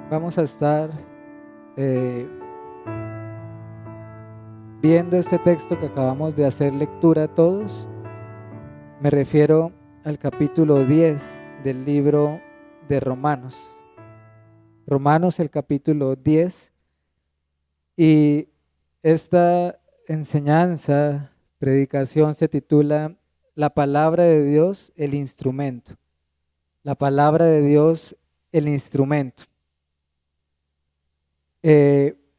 Vamos a estar viendo este texto que acabamos de hacer lectura todos. Me refiero al capítulo 10 del libro de Romanos. Romanos, el capítulo 10. Y esta enseñanza, predicación, se titula La palabra de Dios, el instrumento. La palabra de Dios, el instrumento.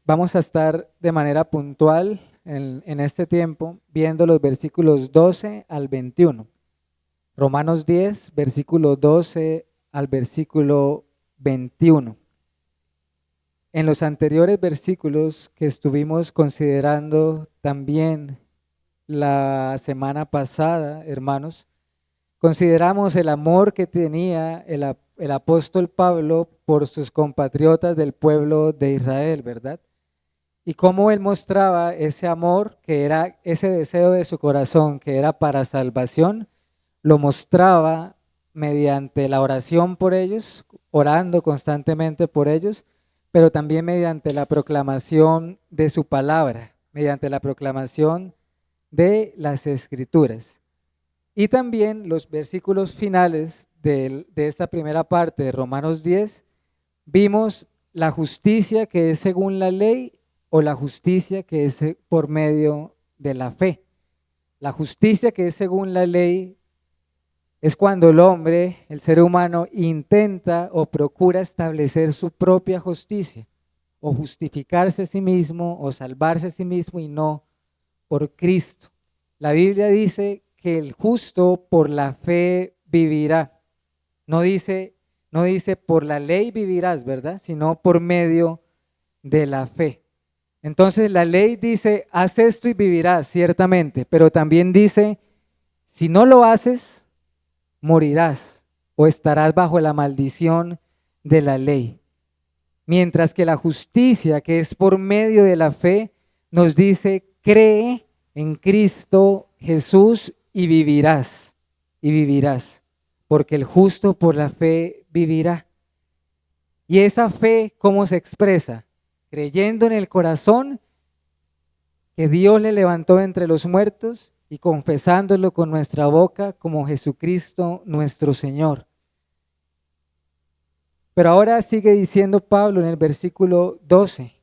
Vamos a estar de manera puntual en este tiempo viendo los versículos 12 al 21. Romanos 10, versículo 12 al versículo 21. En los anteriores versículos que estuvimos considerando también la semana pasada, hermanos, consideramos el amor que tenía el apóstol Pablo por sus compatriotas del pueblo de Israel, ¿verdad? Y cómo él mostraba ese amor, que era ese deseo de su corazón, que era para salvación, lo mostraba mediante la oración por ellos, orando constantemente por ellos, pero también mediante la proclamación de su palabra, mediante la proclamación de las Escrituras. Y también los versículos finales de esta primera parte de Romanos 10, vimos la justicia que es según la ley o la justicia que es por medio de la fe. La justicia que es según la ley es cuando el hombre, el ser humano, intenta o procura establecer su propia justicia, o justificarse a sí mismo, o salvarse a sí mismo y no por Cristo. La Biblia dice que el justo por la fe vivirá. No dice por la ley vivirás, ¿verdad? Sino por medio de la fe. Entonces la ley dice, haz esto y vivirás, ciertamente, pero también dice, si no lo haces, morirás o estarás bajo la maldición de la ley. Mientras que la justicia, que es por medio de la fe, nos dice, cree en Cristo Jesús y vivirás, porque el justo por la fe vivirá. Y esa fe, ¿cómo se expresa? Creyendo en el corazón que Dios le levantó entre los muertos y confesándolo con nuestra boca como Jesucristo nuestro Señor. Pero ahora sigue diciendo Pablo en el versículo 12,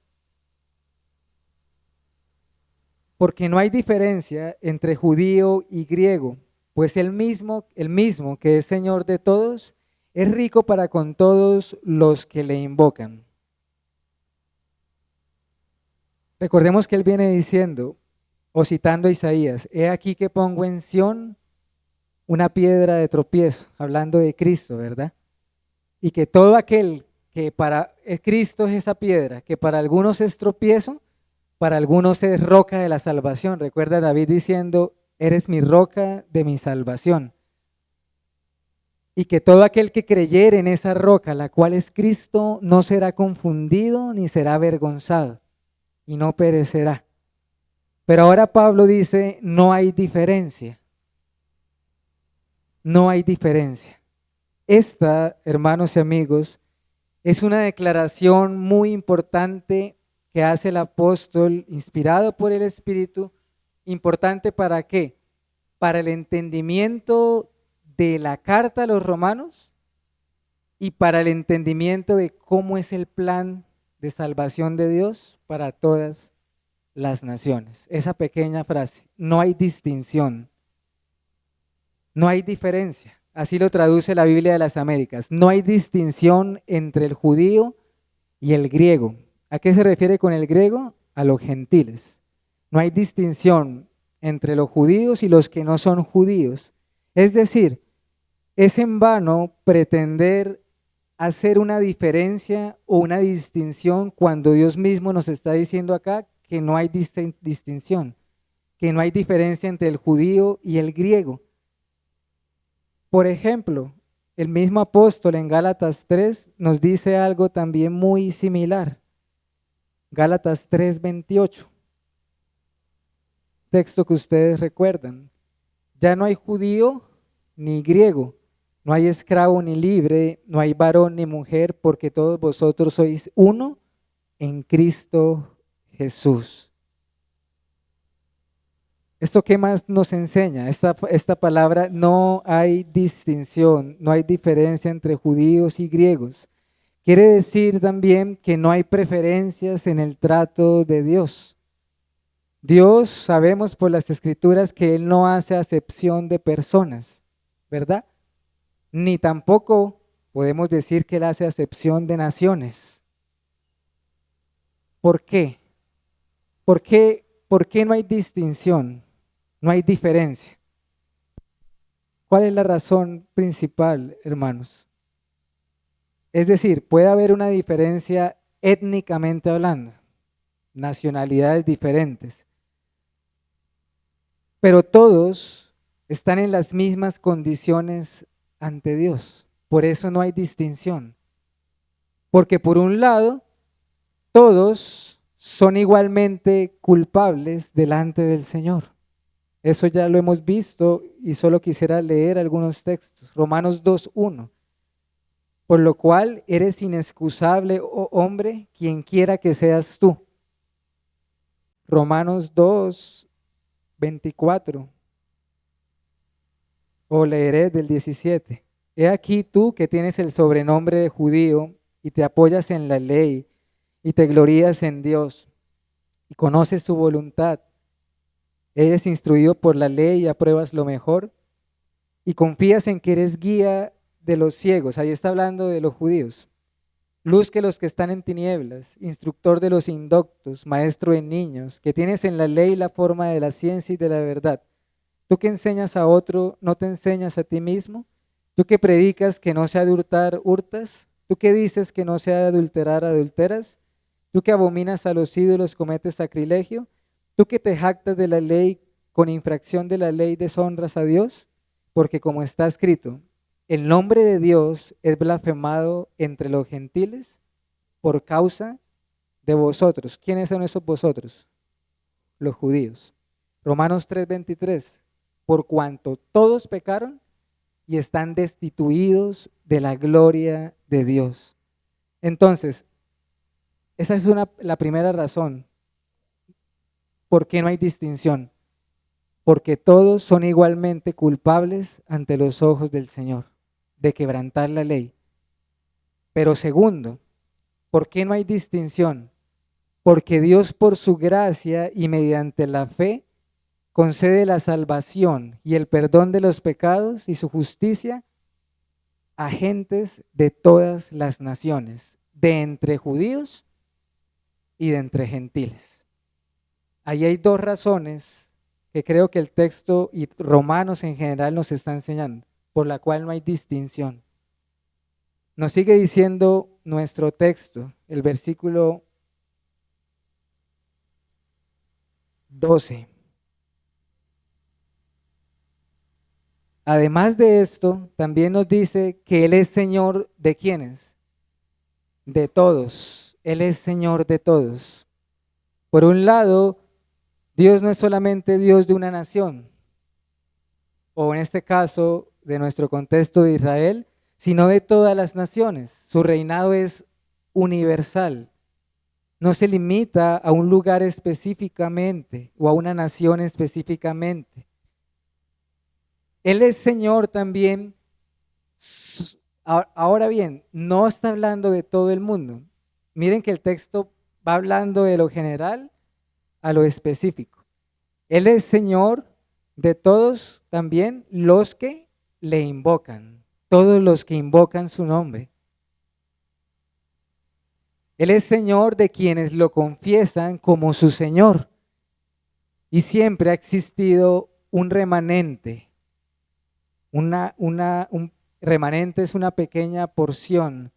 porque no hay diferencia entre judío y griego, pues el mismo que es Señor de todos, es rico para con todos los que le invocan. Recordemos que él viene diciendo, o citando a Isaías, he aquí que pongo en Sión una piedra de tropiezo, hablando de Cristo, ¿verdad? Y que todo aquel que para Cristo es esa piedra, que para algunos es tropiezo, para algunos es roca de la salvación. Recuerda David diciendo, eres mi roca de mi salvación. Y que todo aquel que creyere en esa roca, la cual es Cristo, no será confundido ni será avergonzado y no perecerá. Pero ahora Pablo dice, no hay diferencia. No hay diferencia. Esta, hermanos y amigos, es una declaración muy importante que hace el apóstol inspirado por el Espíritu. ¿Importante para qué? Para el entendimiento de la carta a los romanos y para el entendimiento de cómo es el plan de salvación de Dios para todas las naciones. Esa pequeña frase, no hay distinción, no hay diferencia. Así lo traduce la Biblia de las Américas. No hay distinción entre el judío y el griego. ¿A qué se refiere con el griego? A los gentiles. No hay distinción entre los judíos y los que no son judíos. Es decir, es en vano pretender hacer una diferencia o una distinción cuando Dios mismo nos está diciendo acá que no hay distinción, que no hay diferencia entre el judío y el griego. Por ejemplo, el mismo apóstol en Gálatas 3 nos dice algo también muy similar. Gálatas 3:28, texto que ustedes recuerdan. Ya no hay judío ni griego, No hay esclavo ni libre, no hay varón ni mujer, porque todos vosotros sois uno en Cristo Jesús. ¿Esto qué más nos enseña? Esta palabra, no hay distinción, no hay diferencia entre judíos y griegos. Quiere decir también que no hay preferencias en el trato de Dios. Dios, sabemos por las Escrituras que Él no hace acepción de personas, ¿verdad? Ni tampoco podemos decir que Él hace acepción de naciones. ¿Por qué? ¿Por qué no hay distinción? No hay diferencia. ¿Cuál es la razón principal, hermanos? Es decir, puede haber una diferencia étnicamente hablando, nacionalidades diferentes, pero todos están en las mismas condiciones ante Dios. Por eso no hay distinción. Porque por un lado, todos son igualmente culpables delante del Señor. Eso ya lo hemos visto y solo quisiera leer algunos textos. Romanos 2:1. Por lo cual eres inexcusable, oh hombre, quien quiera que seas tú. Romanos 2:24. O leeré del 17. He aquí tú que tienes el sobrenombre de judío y te apoyas en la ley y te glorías en Dios y conoces su voluntad. Eres instruido por la ley y apruebas lo mejor y confías en que eres guía de los ciegos. Ahí está hablando de los judíos. Luz que los que están en tinieblas, instructor de los indoctos, maestro de niños, que tienes en la ley la forma de la ciencia y de la verdad. Tú que enseñas a otro, ¿no te enseñas a ti mismo? Tú que predicas que no se ha de hurtar, hurtas. Tú que dices que no se ha de adulterar, adulteras. Tú que abominas a los ídolos, cometes sacrilegio. Tú que te jactas de la ley, con infracción de la ley deshonras a Dios. Porque como está escrito, el nombre de Dios es blasfemado entre los gentiles por causa de vosotros. ¿Quiénes son esos vosotros? Los judíos. Romanos 3:23. Por cuanto todos pecaron y están destituidos de la gloria de Dios. Entonces, esa es la primera razón por qué no hay distinción. Porque todos son igualmente culpables ante los ojos del Señor de quebrantar la ley. Pero segundo, ¿por qué no hay distinción? Porque Dios por su gracia y mediante la fe concede la salvación y el perdón de los pecados y su justicia a gentes de todas las naciones, de entre judíos y de entre gentiles. Ahí hay dos razones que creo que el texto y Romanos en general nos está enseñando, por la cual no hay distinción. Nos sigue diciendo nuestro texto, el versículo 12. Además de esto, también nos dice que Él es Señor de ¿quiénes? De todos. Él es Señor de todos. Por un lado, Dios no es solamente Dios de una nación, o en este caso de nuestro contexto de Israel, sino de todas las naciones. Su reinado es universal. No se limita a un lugar específicamente o a una nación específicamente. Él es Señor también. Ahora bien, no está hablando de todo el mundo. Miren que el texto va hablando de lo general a lo específico. Él es Señor de todos también los que le invocan, todos los que invocan su nombre. Él es Señor de quienes lo confiesan como su Señor. Y siempre ha existido un remanente. Un remanente es una pequeña porción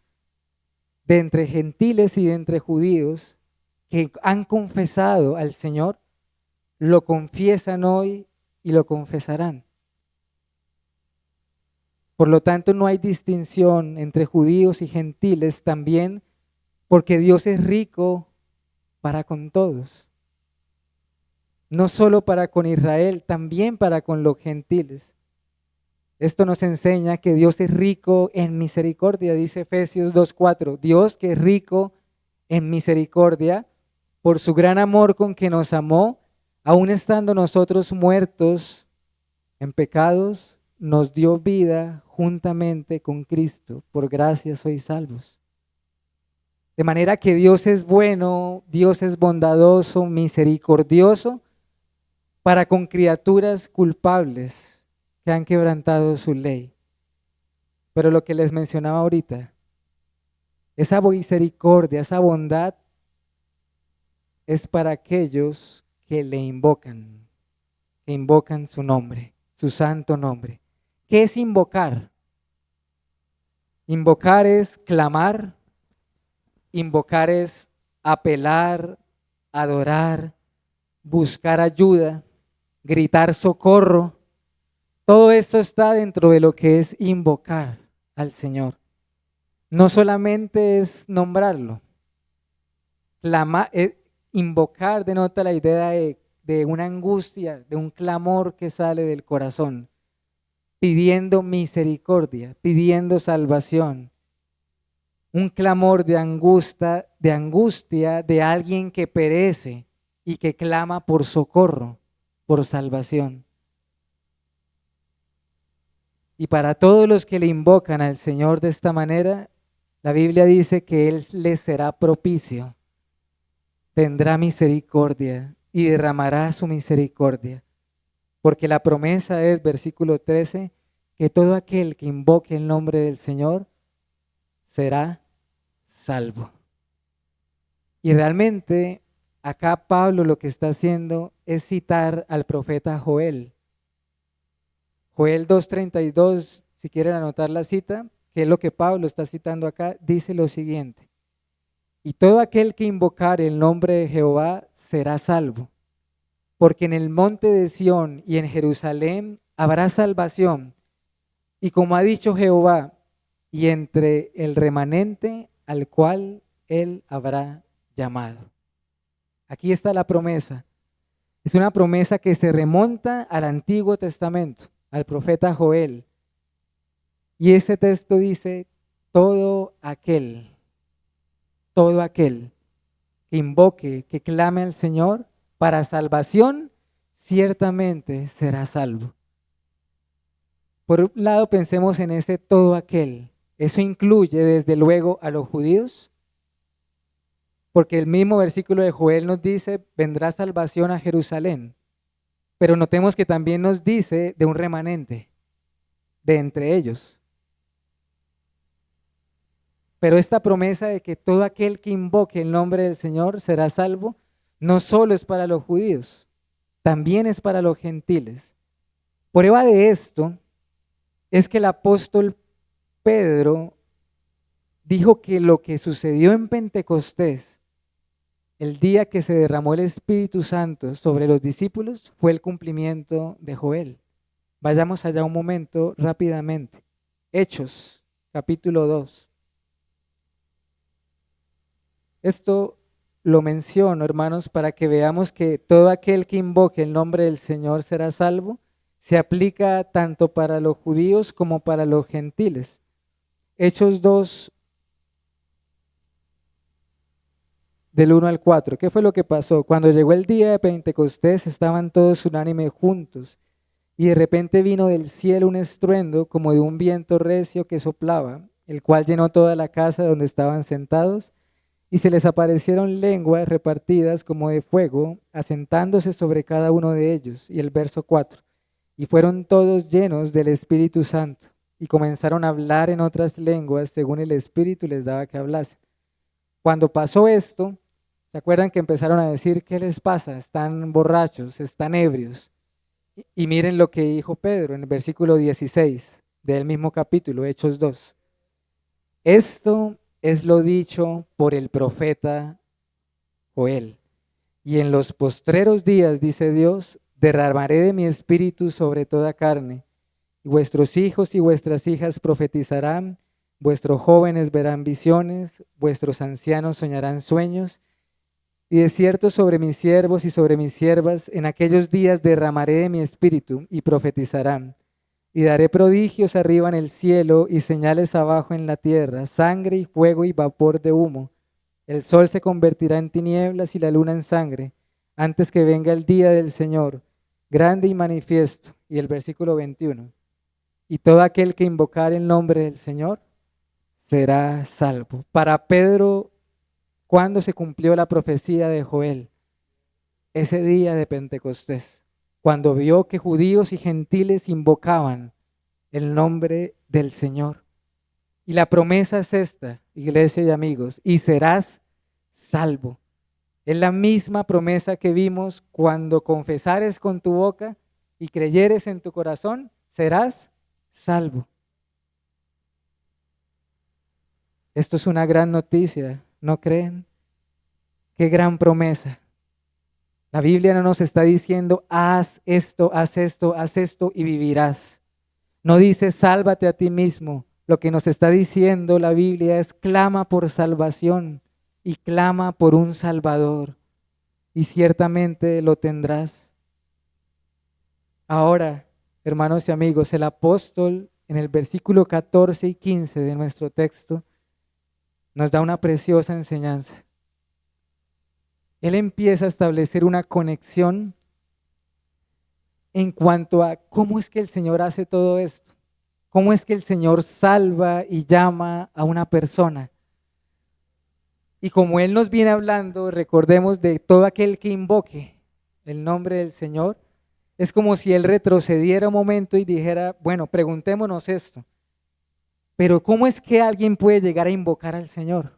de entre gentiles y de entre judíos que han confesado al Señor, lo confiesan hoy y lo confesarán. Por lo tanto, no hay distinción entre judíos y gentiles también, porque Dios es rico para con todos. No solo para con Israel, también para con los gentiles. Esto nos enseña que Dios es rico en misericordia, dice Efesios 2:4. Dios que es rico en misericordia, por su gran amor con que nos amó, aun estando nosotros muertos en pecados, nos dio vida juntamente con Cristo. Por gracia sois salvos. De manera que Dios es bueno, Dios es bondadoso, misericordioso para con criaturas culpables que han quebrantado su ley. Pero lo que les mencionaba ahorita, esa misericordia, esa bondad es para aquellos que le invocan, que invocan su nombre, su santo nombre. ¿Qué es invocar? Invocar es clamar, invocar es apelar, adorar, buscar ayuda, gritar socorro. Todo esto está dentro de lo que es invocar al Señor. No solamente es nombrarlo. Invocar denota la idea de una angustia, de un clamor que sale del corazón, pidiendo misericordia, pidiendo salvación. Un clamor de angustia de alguien que perece y que clama por socorro, por salvación. Y para todos los que le invocan al Señor de esta manera, la Biblia dice que Él les será propicio, tendrá misericordia y derramará su misericordia. Porque la promesa es, versículo 13, que todo aquel que invoque el nombre del Señor será salvo. Y realmente acá Pablo lo que está haciendo es citar al profeta Joel. Joel 2:32, si quieren anotar la cita, que es lo que Pablo está citando acá, dice lo siguiente: y todo aquel que invocare el nombre de Jehová será salvo, porque en el monte de Sión y en Jerusalén habrá salvación, y como ha dicho Jehová, y entre el remanente al cual él habrá llamado. Aquí está la promesa. Es una promesa que se remonta al Antiguo Testamento, al profeta Joel. Y ese texto dice, todo aquel que invoque, que clame al Señor para salvación, ciertamente será salvo. Por un lado, pensemos en ese todo aquel. Eso incluye desde luego a los judíos, porque el mismo versículo de Joel nos dice, vendrá salvación a Jerusalén. Pero notemos que también nos dice de un remanente, de entre ellos. Pero esta promesa de que todo aquel que invoque el nombre del Señor será salvo, no solo es para los judíos, también es para los gentiles. Prueba de esto es que el apóstol Pedro dijo que lo que sucedió en Pentecostés, el día que se derramó el Espíritu Santo sobre los discípulos, fue el cumplimiento de Joel. Vayamos allá un momento rápidamente. Hechos, capítulo 2. Esto lo menciono, hermanos, para que veamos que todo aquel que invoque el nombre del Señor será salvo. Se aplica tanto para los judíos como para los gentiles. Hechos 2, del 1 al 4. ¿Qué fue lo que pasó? Cuando llegó el día de Pentecostés, estaban todos unánimes juntos, y de repente vino del cielo un estruendo como de un viento recio que soplaba, el cual llenó toda la casa donde estaban sentados, y se les aparecieron lenguas repartidas como de fuego, asentándose sobre cada uno de ellos. Y el verso 4. Y fueron todos llenos del Espíritu Santo, y comenzaron a hablar en otras lenguas según el Espíritu les daba que hablase. Cuando pasó esto, ¿se acuerdan que empezaron a decir, qué les pasa? Están borrachos, están ebrios. Y miren lo que dijo Pedro en el versículo 16 del mismo capítulo, Hechos 2. Esto es lo dicho por el profeta Joel. Y en los postreros días, dice Dios, derramaré de mi espíritu sobre toda carne, y vuestros hijos y vuestras hijas profetizarán, vuestros jóvenes verán visiones, vuestros ancianos soñarán sueños, y de cierto sobre mis siervos y sobre mis siervas en aquellos días derramaré de mi espíritu y profetizarán. Y daré prodigios arriba en el cielo y señales abajo en la tierra, sangre y fuego y vapor de humo. El sol se convertirá en tinieblas y la luna en sangre, antes que venga el día del Señor, grande y manifiesto. Y el versículo 21. Y todo aquel que invocar el nombre del Señor será salvo. Para Pedro, ¿cuándo se cumplió la profecía de Joel? Ese día de Pentecostés, cuando vio que judíos y gentiles invocaban el nombre del Señor. Y la promesa es esta, iglesia y amigos, y serás salvo. Es la misma promesa que vimos cuando confesares con tu boca y creyeres en tu corazón, serás salvo. Esto es una gran noticia, ¿no creen? Qué gran promesa. La Biblia no nos está diciendo, haz esto, haz esto, haz esto y vivirás. No dice, sálvate a ti mismo. Lo que nos está diciendo la Biblia es, clama por salvación y clama por un Salvador. Y ciertamente lo tendrás. Ahora, hermanos y amigos, el apóstol en el versículo 14 y 15 de nuestro texto nos da una preciosa enseñanza. Él empieza a establecer una conexión en cuanto a cómo es que el Señor hace todo esto, cómo es que el Señor salva y llama a una persona. Y como Él nos viene hablando, recordemos de todo aquel que invoque el nombre del Señor, es como si Él retrocediera un momento y dijera, bueno, preguntémonos esto, pero ¿cómo es que alguien puede llegar a invocar al Señor?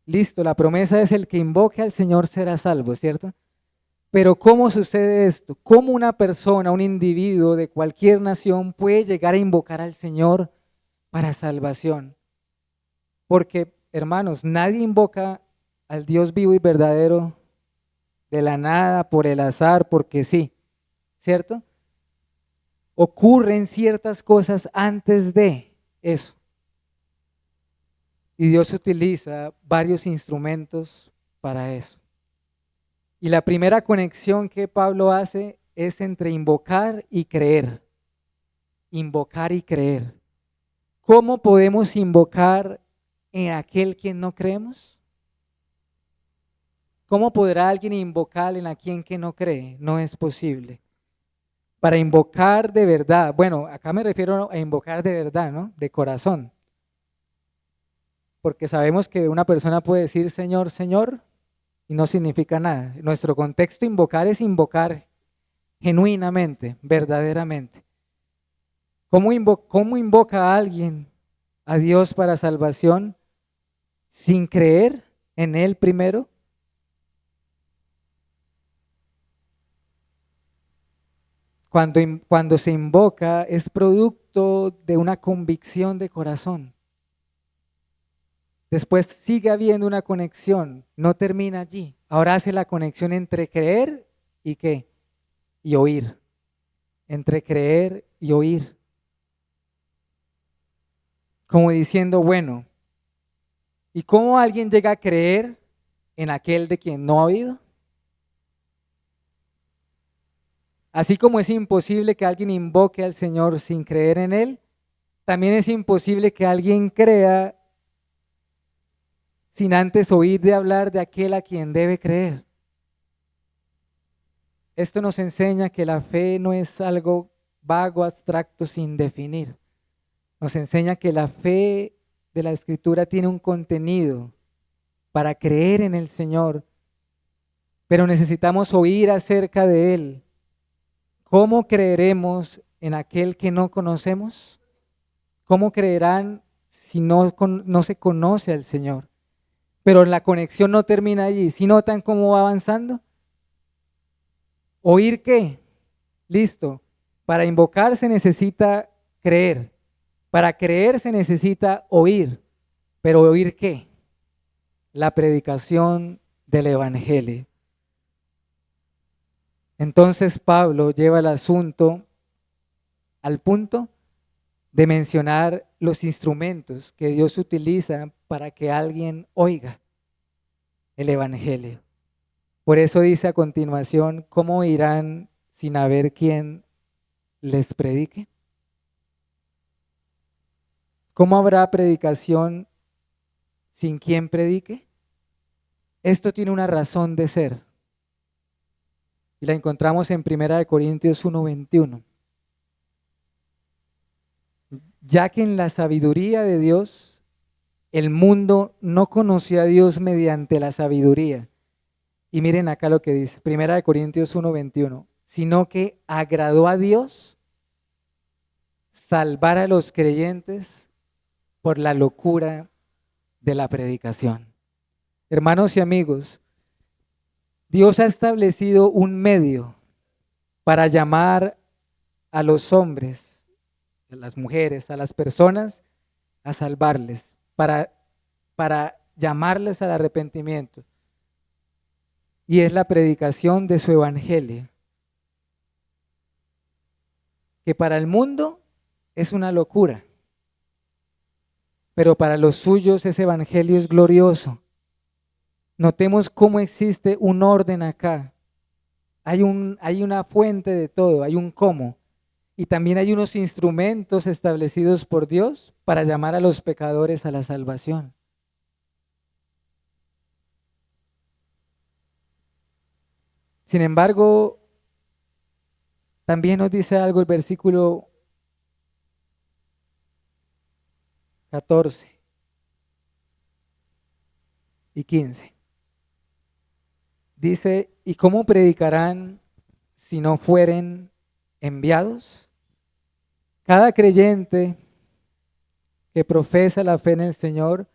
Listo, la promesa es el que invoque al Señor será salvo, ¿cierto? Pero ¿cómo sucede esto? ¿Cómo una persona, un individuo de cualquier nación puede llegar a invocar al Señor para salvación? Porque, hermanos, nadie invoca al Dios vivo y verdadero de la nada, por el azar, porque sí, ¿cierto? Ocurren ciertas cosas antes de eso. Y Dios utiliza varios instrumentos para eso. Y la primera conexión que Pablo hace es entre invocar y creer. Invocar y creer. ¿Cómo podemos invocar en aquel quien no creemos? ¿Cómo podrá alguien invocar en aquel que no cree? No es posible. Para invocar de verdad, bueno, acá me refiero a invocar de verdad, ¿no? De corazón. Porque sabemos que una persona puede decir Señor, Señor, y no significa nada. Nuestro contexto invocar es invocar genuinamente, verdaderamente. ¿Cómo invoca a alguien a Dios para salvación sin creer en Él primero? Cuando se invoca es producto de una convicción de corazón. Después sigue habiendo una conexión, no termina allí. Ahora hace la conexión entre creer y qué, y oír. Entre creer y oír. Como diciendo, bueno, ¿y cómo alguien llega a creer en aquel de quien no ha oído? Así como es imposible que alguien invoque al Señor sin creer en Él, también es imposible que alguien crea sin antes oír de hablar de aquel a quien debe creer. Esto nos enseña que la fe no es algo vago, abstracto, sin definir. Nos enseña que la fe de la Escritura tiene un contenido para creer en el Señor, pero necesitamos oír acerca de Él. ¿Cómo creeremos en aquel que no conocemos? ¿Cómo creerán si no se conoce al Señor? Pero la conexión no termina allí. ¿Sí notan cómo va avanzando? ¿Oír qué? Listo. Para invocar se necesita creer. Para creer se necesita oír. ¿Pero oír qué? La predicación del Evangelio. Entonces Pablo lleva el asunto al punto de mencionar los instrumentos que Dios utiliza para que alguien oiga el Evangelio. Por eso dice a continuación, ¿cómo oirán sin haber quien les predique? ¿Cómo habrá predicación sin quien predique? Esto tiene una razón de ser y la encontramos en 1 Corintios 1:21. Ya que en la sabiduría de Dios, el mundo no conoció a Dios mediante la sabiduría. Y miren acá lo que dice, 1 Corintios 1:21, sino que agradó a Dios salvar a los creyentes por la locura de la predicación. Hermanos y amigos, Dios ha establecido un medio para llamar a los hombres, a las mujeres, a las personas, a salvarles, para llamarles al arrepentimiento. Y es la predicación de su evangelio, que para el mundo es una locura, pero para los suyos ese evangelio es glorioso. Notemos cómo existe un orden acá. Hay una fuente de todo, hay un cómo. Y también hay unos instrumentos establecidos por Dios para llamar a los pecadores a la salvación. Sin embargo, también nos dice algo el versículo 14 y 15. Dice, ¿y cómo predicarán si no fueren enviados? Cada creyente que profesa la fe en el Señor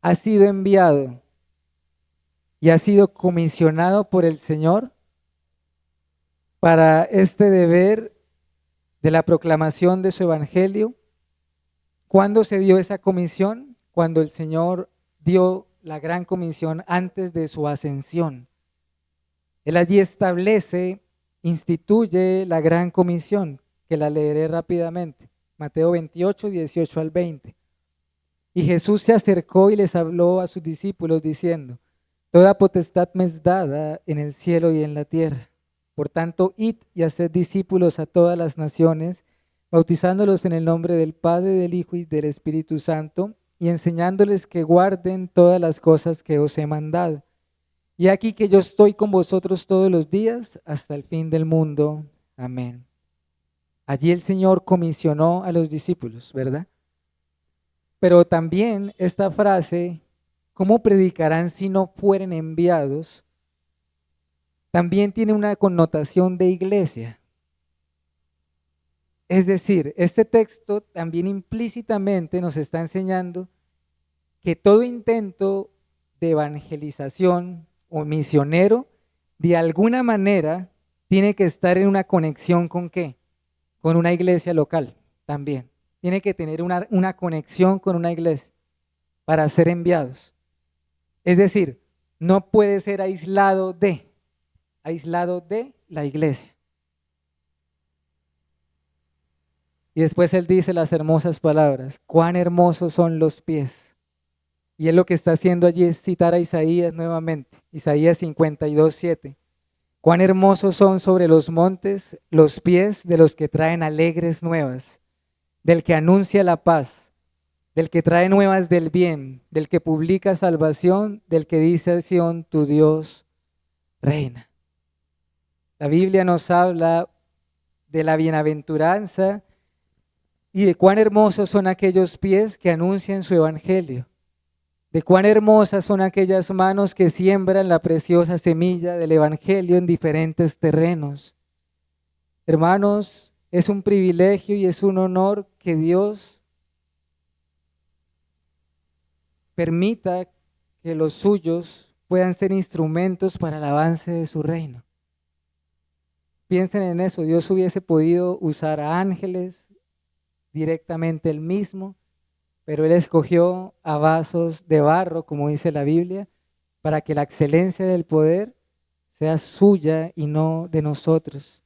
ha sido enviado y ha sido comisionado por el Señor para este deber de la proclamación de su evangelio. ¿Cuándo se dio esa comisión? Cuando el Señor dio la gran comisión antes de su ascensión. Él allí establece, instituye la gran comisión, que la leeré rápidamente. Mateo 28, 18 al 20. Y Jesús se acercó y les habló a sus discípulos diciendo, toda potestad me es dada en el cielo y en la tierra. Por tanto, id y haced discípulos a todas las naciones, bautizándolos en el nombre del Padre, del Hijo y del Espíritu Santo, y enseñándoles que guarden todas las cosas que os he mandado. Y aquí que yo estoy con vosotros todos los días hasta el fin del mundo. Amén. Allí el Señor comisionó a los discípulos, ¿verdad? Pero también esta frase, ¿cómo predicarán si no fueren enviados? También tiene una connotación de iglesia. Es decir, este texto también implícitamente nos está enseñando que todo intento de evangelización o misionero, de alguna manera, tiene que estar en una conexión ¿con qué? Con una iglesia local también. Tiene que tener una conexión con una iglesia para ser enviados. Es decir, no puede ser aislado de la iglesia. Y después él dice las hermosas palabras, cuán hermosos son los pies. Y él lo que está haciendo allí es citar a Isaías nuevamente, Isaías 52:7. Cuán hermosos son sobre los montes los pies de los que traen alegres nuevas, del que anuncia la paz, del que trae nuevas del bien, del que publica salvación, del que dice a Sión, tu Dios reina. La Biblia nos habla de la bienaventuranza y de cuán hermosos son aquellos pies que anuncian su evangelio. De cuán hermosas son aquellas manos que siembran la preciosa semilla del evangelio en diferentes terrenos. Hermanos, es un privilegio y es un honor que Dios permita que los suyos puedan ser instrumentos para el avance de su reino. Piensen en eso, Dios hubiese podido usar a ángeles directamente él mismo, pero él escogió a vasos de barro, como dice la Biblia, para que la excelencia del poder sea suya y no de nosotros.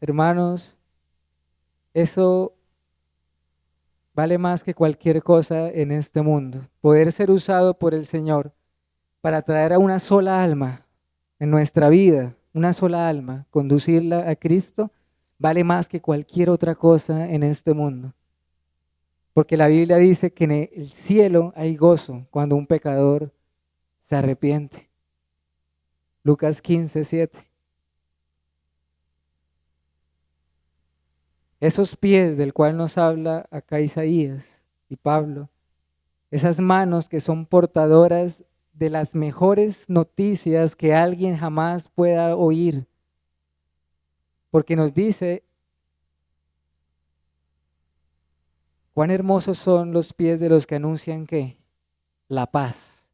Hermanos, eso vale más que cualquier cosa en este mundo. Poder ser usado por el Señor para traer a una sola alma en nuestra vida, una sola alma, conducirla a Cristo, vale más que cualquier otra cosa en este mundo. Porque la Biblia dice que en el cielo hay gozo cuando un pecador se arrepiente. Lucas 15:7. Esos pies del cual nos habla acá Isaías y Pablo, esas manos que son portadoras de las mejores noticias que alguien jamás pueda oír, porque nos dice cuán hermosos son los pies de los que anuncian que la paz.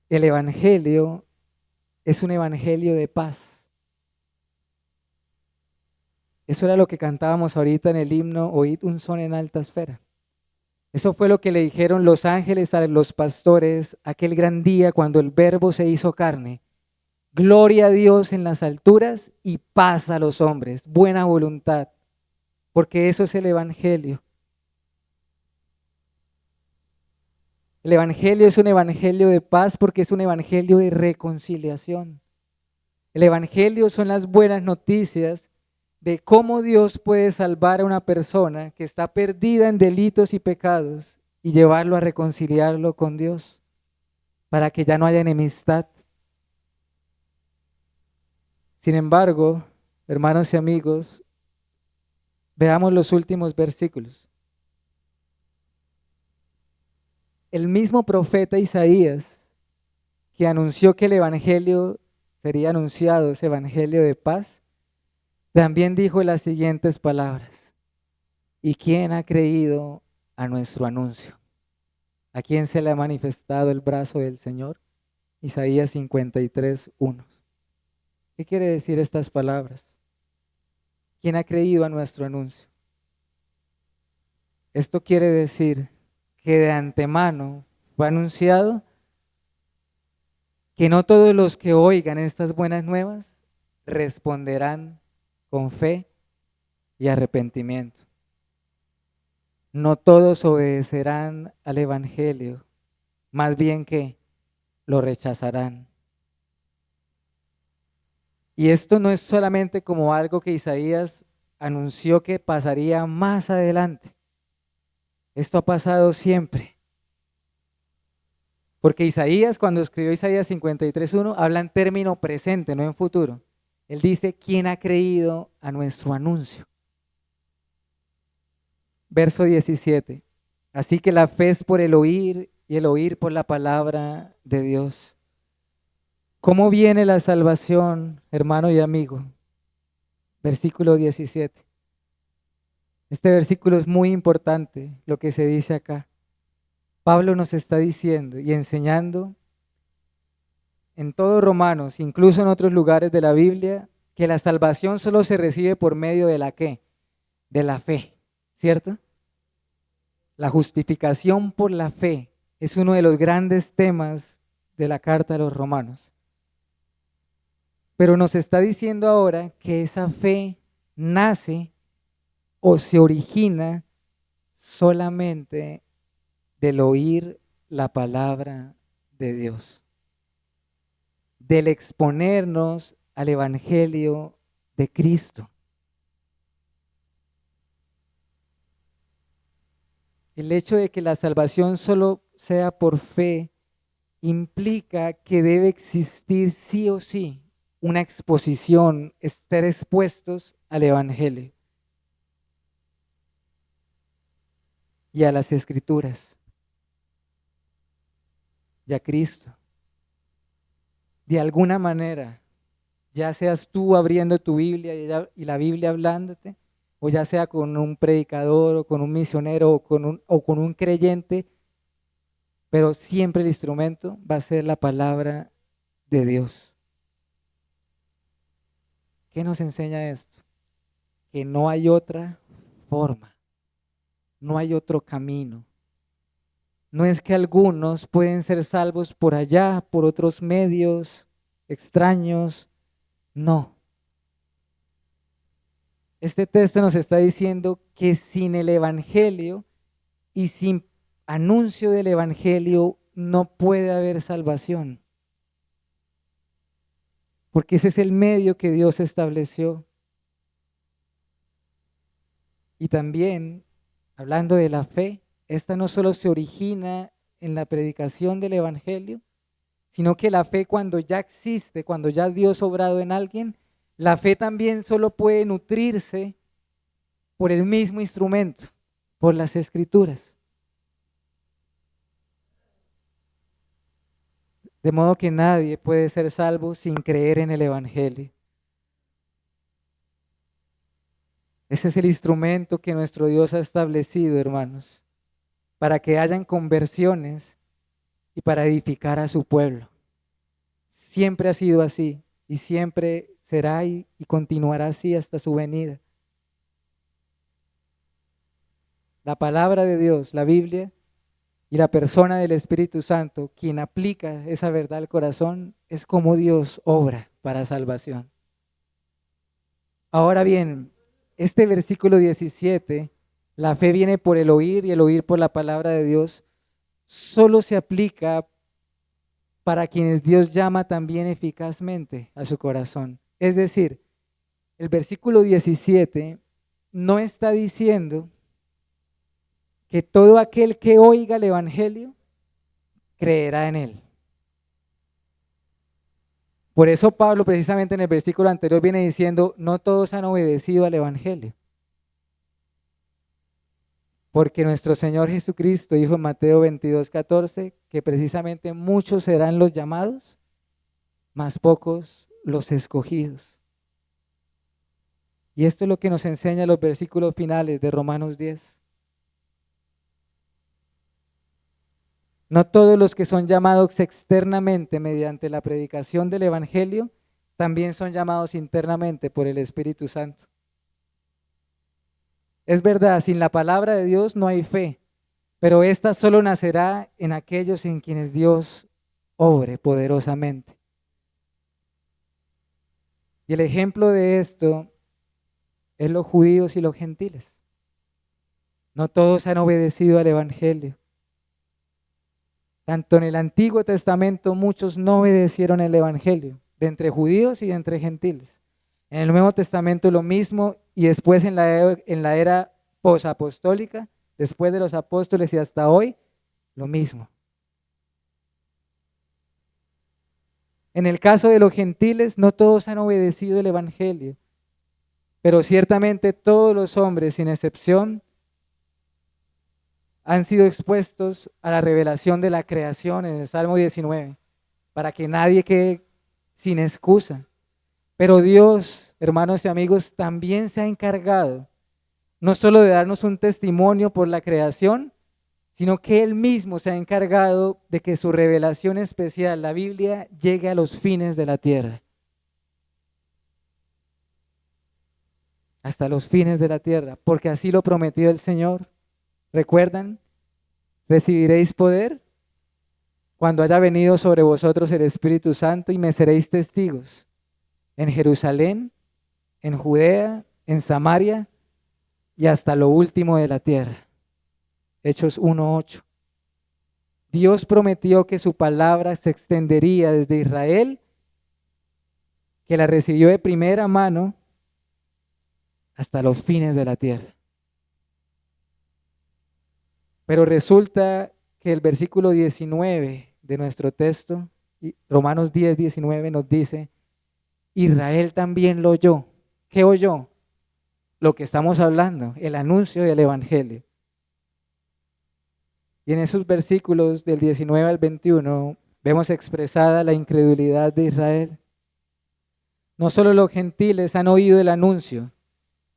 El evangelio es un evangelio de paz. Eso era lo que cantábamos ahorita en el himno, oíd un son en alta esfera. Eso fue lo que le dijeron los ángeles a los pastores aquel gran día cuando el Verbo se hizo carne. Gloria a Dios en las alturas y paz a los hombres, buena voluntad, porque eso es el evangelio. El evangelio es un evangelio de paz porque es un evangelio de reconciliación. El evangelio son las buenas noticias de cómo Dios puede salvar a una persona que está perdida en delitos y pecados y llevarlo a reconciliarlo con Dios para que ya no haya enemistad. Sin embargo, hermanos y amigos, veamos los últimos versículos. El mismo profeta Isaías, que anunció que el evangelio sería anunciado, ese evangelio de paz, también dijo las siguientes palabras: ¿y quién ha creído a nuestro anuncio? ¿A quién se le ha manifestado el brazo del Señor? Isaías 53:1. ¿Qué quiere decir estas palabras? ¿Quién ha creído a nuestro anuncio? Esto quiere decir que de antemano fue anunciado que no todos los que oigan estas buenas nuevas responderán con fe y arrepentimiento. No todos obedecerán al evangelio, más bien que lo rechazarán. Y esto no es solamente como algo que Isaías anunció que pasaría más adelante. Esto ha pasado siempre. Porque Isaías, cuando escribió Isaías 53:1, habla en término presente, no en futuro. Él dice: ¿quién ha creído a nuestro anuncio? Verso 17. Así que la fe es por el oír y el oír por la palabra de Dios. ¿Cómo viene la salvación, hermano y amigo? Versículo 17. Este versículo es muy importante, lo que se dice acá. Pablo nos está diciendo y enseñando en todos Romanos, incluso en otros lugares de la Biblia, que la salvación solo se recibe por medio de la ¿qué? De la fe, ¿cierto? La justificación por la fe es uno de los grandes temas de la carta a los romanos. Pero nos está diciendo ahora que esa fe nace o se origina solamente del oír la palabra de Dios, del exponernos al Evangelio de Cristo. El hecho de que la salvación solo sea por fe implica que debe existir sí o sí una exposición, estar expuestos al Evangelio y a las Escrituras y a Cristo. De alguna manera, ya seas tú abriendo tu Biblia y la Biblia hablándote, o ya sea con un predicador o con un misionero o con un creyente, pero siempre el instrumento va a ser la palabra de Dios. ¿Qué nos enseña esto? Que no hay otra forma, no hay otro camino. No es que algunos pueden ser salvos por allá, por otros medios extraños, no. Este texto nos está diciendo que sin el Evangelio y sin anuncio del Evangelio no puede haber salvación. porque ese es el medio que Dios estableció. Y también, hablando de la fe, esta no solo se origina en la predicación del Evangelio, sino que la fe cuando ya existe, cuando ya Dios ha obrado en alguien, la fe también solo puede nutrirse por el mismo instrumento, por las Escrituras. De modo que nadie puede ser salvo sin creer en el Evangelio. Ese es el instrumento que nuestro Dios ha establecido, hermanos, para que hayan conversiones y para edificar a su pueblo. Siempre ha sido así y siempre será y continuará así hasta su venida. La palabra de Dios, la Biblia y la persona del Espíritu Santo, quien aplica esa verdad al corazón, es como Dios obra para salvación. Ahora bien, este versículo 17, la fe viene por el oír y el oír por la palabra de Dios, solo se aplica para quienes Dios llama también eficazmente a su corazón. Es decir, el versículo 17 no está diciendo que todo aquel que oiga el Evangelio creerá en él. Por eso Pablo precisamente en el versículo anterior viene diciendo, no todos han obedecido al Evangelio. Porque nuestro Señor Jesucristo dijo en Mateo 22:14 que precisamente muchos serán los llamados, mas pocos los escogidos. Y esto es lo que nos enseña los versículos finales de Romanos 10. No todos los que son llamados externamente mediante la predicación del Evangelio, también son llamados internamente por el Espíritu Santo. Es verdad, sin la palabra de Dios no hay fe, pero esta solo nacerá en aquellos en quienes Dios obre poderosamente. Y el ejemplo de esto es los judíos y los gentiles. No todos han obedecido al Evangelio. Tanto en el Antiguo Testamento muchos no obedecieron el Evangelio, de entre judíos y de entre gentiles. En el Nuevo Testamento lo mismo y después en la era posapostólica, después de los apóstoles y hasta hoy, lo mismo. En el caso de los gentiles, no todos han obedecido el Evangelio, pero ciertamente todos los hombres, sin excepción, han sido expuestos a la revelación de la creación en el Salmo 19, para que nadie quede sin excusa. Pero Dios, hermanos y amigos, también se ha encargado no solo de darnos un testimonio por la creación, sino que Él mismo se ha encargado de que su revelación especial, la Biblia, llegue a los fines de la tierra. Hasta los fines de la tierra, porque así lo prometió el Señor. ¿Recuerdan? Recibiréis poder cuando haya venido sobre vosotros el Espíritu Santo y me seréis testigos en Jerusalén, en Judea, en Samaria y hasta lo último de la tierra. Hechos 1:8. Dios prometió que su palabra se extendería desde Israel, que la recibió de primera mano, hasta los fines de la tierra. Pero resulta que el versículo 19 de nuestro texto, Romanos 10:19, nos dice, Israel también lo oyó. ¿Qué oyó? Lo que estamos hablando, el anuncio del Evangelio. Y en esos versículos del 19 al 21 vemos expresada la incredulidad de Israel. No solo los gentiles han oído el anuncio,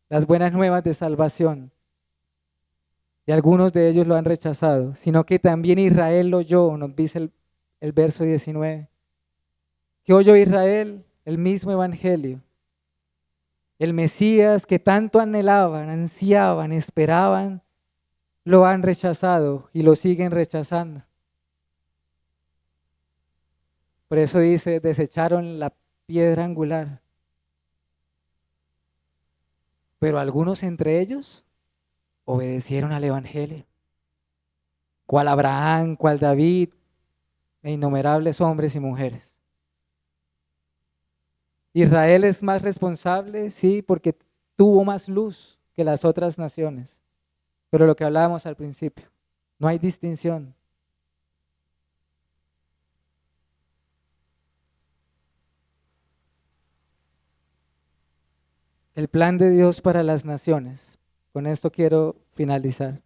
las buenas nuevas de salvación, y algunos de ellos lo han rechazado, sino que también Israel lo oyó, nos dice el verso 19. ¿Qué oyó Israel? El mismo Evangelio. El Mesías que tanto anhelaban, ansiaban, esperaban, lo han rechazado y lo siguen rechazando. Por eso dice, desecharon la piedra angular. Pero algunos entre ellos obedecieron al Evangelio. Cual Abraham, cual David, e innumerables hombres y mujeres. Israel es más responsable, sí, porque tuvo más luz que las otras naciones. Pero lo que hablábamos al principio, no hay distinción. El plan de Dios para las naciones. Con esto quiero finalizar.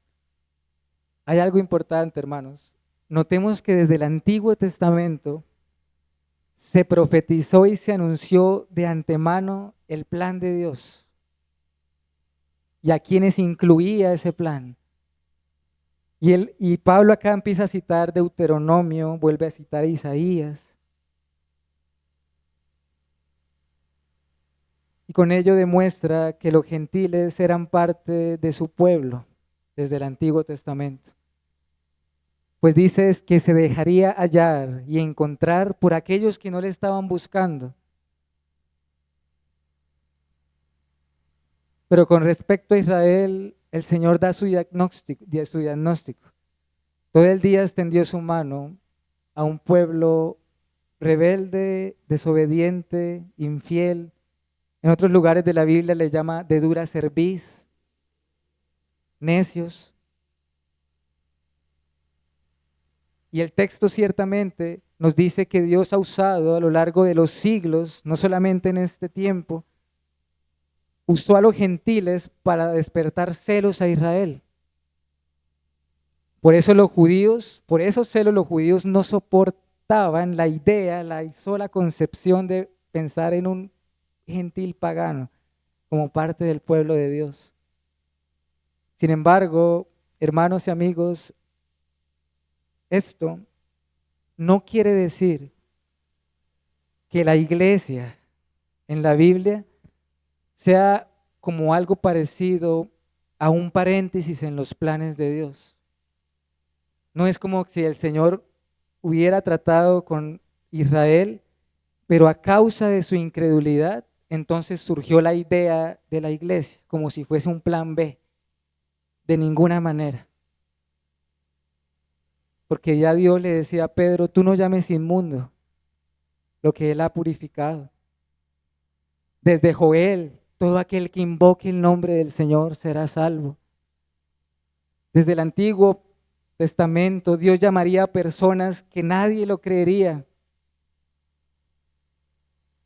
Hay algo importante, hermanos. Notemos que desde el Antiguo Testamento se profetizó y se anunció de antemano el plan de Dios y a quienes incluía ese plan. Y Pablo acá empieza a citar Deuteronomio, vuelve a citar Isaías, y con ello demuestra que los gentiles eran parte de su pueblo desde el Antiguo Testamento. Pues dice que se dejaría hallar y encontrar por aquellos que no le estaban buscando. Pero con respecto a Israel, el Señor da su diagnóstico. Todo el día extendió su mano a un pueblo rebelde, desobediente, infiel. En otros lugares de la Biblia le llama de dura cerviz, necios. Y el texto ciertamente nos dice que Dios ha usado a lo largo de los siglos, no solamente en este tiempo, usó a los gentiles para despertar celos a Israel. Por eso los judíos, por esos celos los judíos no soportaban la idea, la sola concepción de pensar en un gentil pagano como parte del pueblo de Dios. Sin embargo, hermanos y amigos, esto no quiere decir que la iglesia en la Biblia sea como algo parecido a un paréntesis en los planes de Dios. No es como si el Señor hubiera tratado con Israel, pero a causa de su incredulidad, entonces surgió la idea de la iglesia, como si fuese un plan B. De ninguna manera. Porque ya Dios le decía a Pedro, tú no llames inmundo lo que Él ha purificado. Desde Joel, todo aquel que invoque el nombre del Señor será salvo. Desde el Antiguo Testamento, Dios llamaría a personas que nadie lo creería,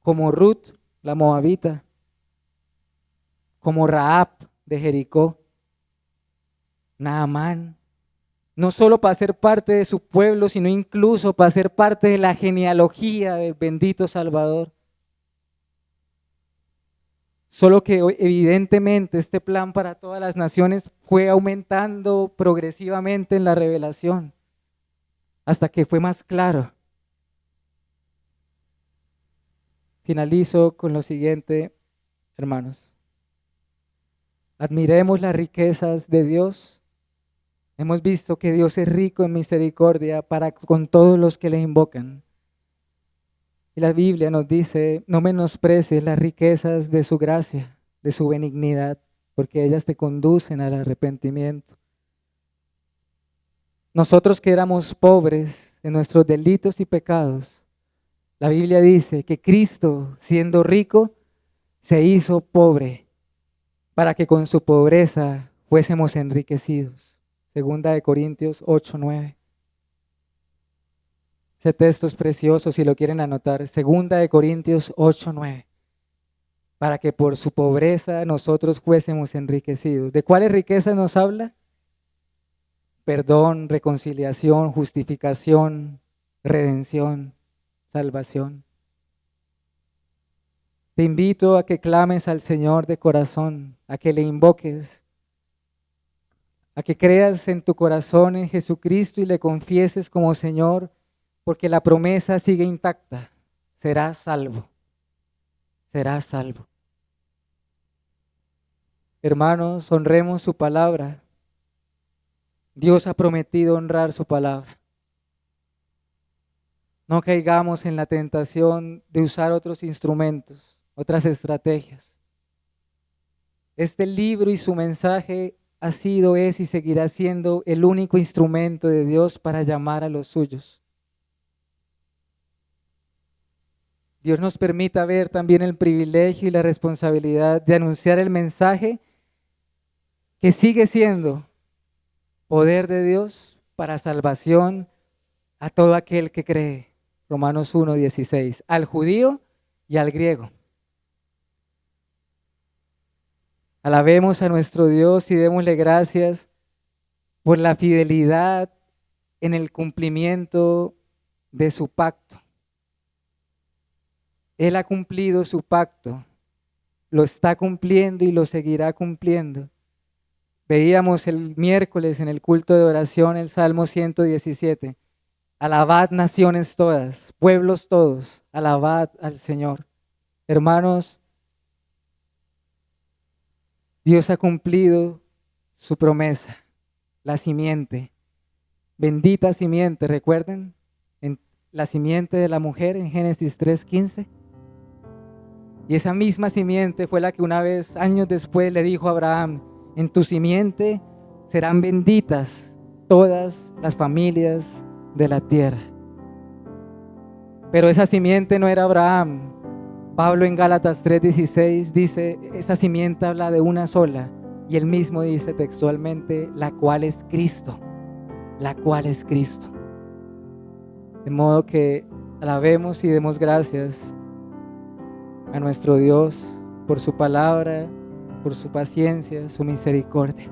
como Ruth, la moabita, como Rahab de Jericó, Naamán, no solo para ser parte de su pueblo, sino incluso para ser parte de la genealogía del bendito Salvador. Solo que evidentemente este plan para todas las naciones fue aumentando progresivamente en la revelación, hasta que fue más claro. Finalizo con lo siguiente, hermanos. Admiremos las riquezas de Dios. Hemos visto que Dios es rico en misericordia para con todos los que le invocan. Y la Biblia nos dice, no menosprecies las riquezas de su gracia, de su benignidad, porque ellas te conducen al arrepentimiento. Nosotros que éramos pobres en nuestros delitos y pecados, la Biblia dice que Cristo, siendo rico, se hizo pobre para que con su pobreza fuésemos enriquecidos. Segunda de Corintios 8:9. Ese texto es precioso si lo quieren anotar. Segunda de Corintios 8:9. Para que por su pobreza nosotros fuésemos enriquecidos. ¿De cuáles riquezas nos habla? Perdón, reconciliación, justificación, redención, salvación. Te invito a que clames al Señor de corazón, a que le invoques, a que creas en tu corazón en Jesucristo y le confieses como Señor, porque la promesa sigue intacta. Serás salvo, serás salvo. Hermanos, honremos su palabra. Dios ha prometido honrar su palabra. No caigamos en la tentación de usar otros instrumentos, otras estrategias. Este libro y su mensaje ha sido, es y seguirá siendo el único instrumento de Dios para llamar a los suyos. Dios nos permita ver también el privilegio y la responsabilidad de anunciar el mensaje que sigue siendo poder de Dios para salvación a todo aquel que cree. Romanos 1:16, al judío y al griego. Alabemos a nuestro Dios y démosle gracias por la fidelidad en el cumplimiento de su pacto. Él ha cumplido su pacto, lo está cumpliendo y lo seguirá cumpliendo. Veíamos el miércoles en el culto de oración el Salmo 117. Alabad naciones todas, pueblos todos, alabad al Señor. Hermanos, Dios ha cumplido su promesa, la simiente, bendita simiente, ¿recuerden? En la simiente de la mujer en Génesis 3:15. Y esa misma simiente fue la que una vez, años después, le dijo a Abraham, en tu simiente serán benditas todas las familias de la tierra. Pero esa simiente no era Abraham. Pablo en Gálatas 3:16 dice, esa simiente habla de una sola. Y él mismo dice textualmente, la cual es Cristo. La cual es Cristo. De modo que alabemos y demos gracias a nuestro Dios por su palabra, por su paciencia, su misericordia.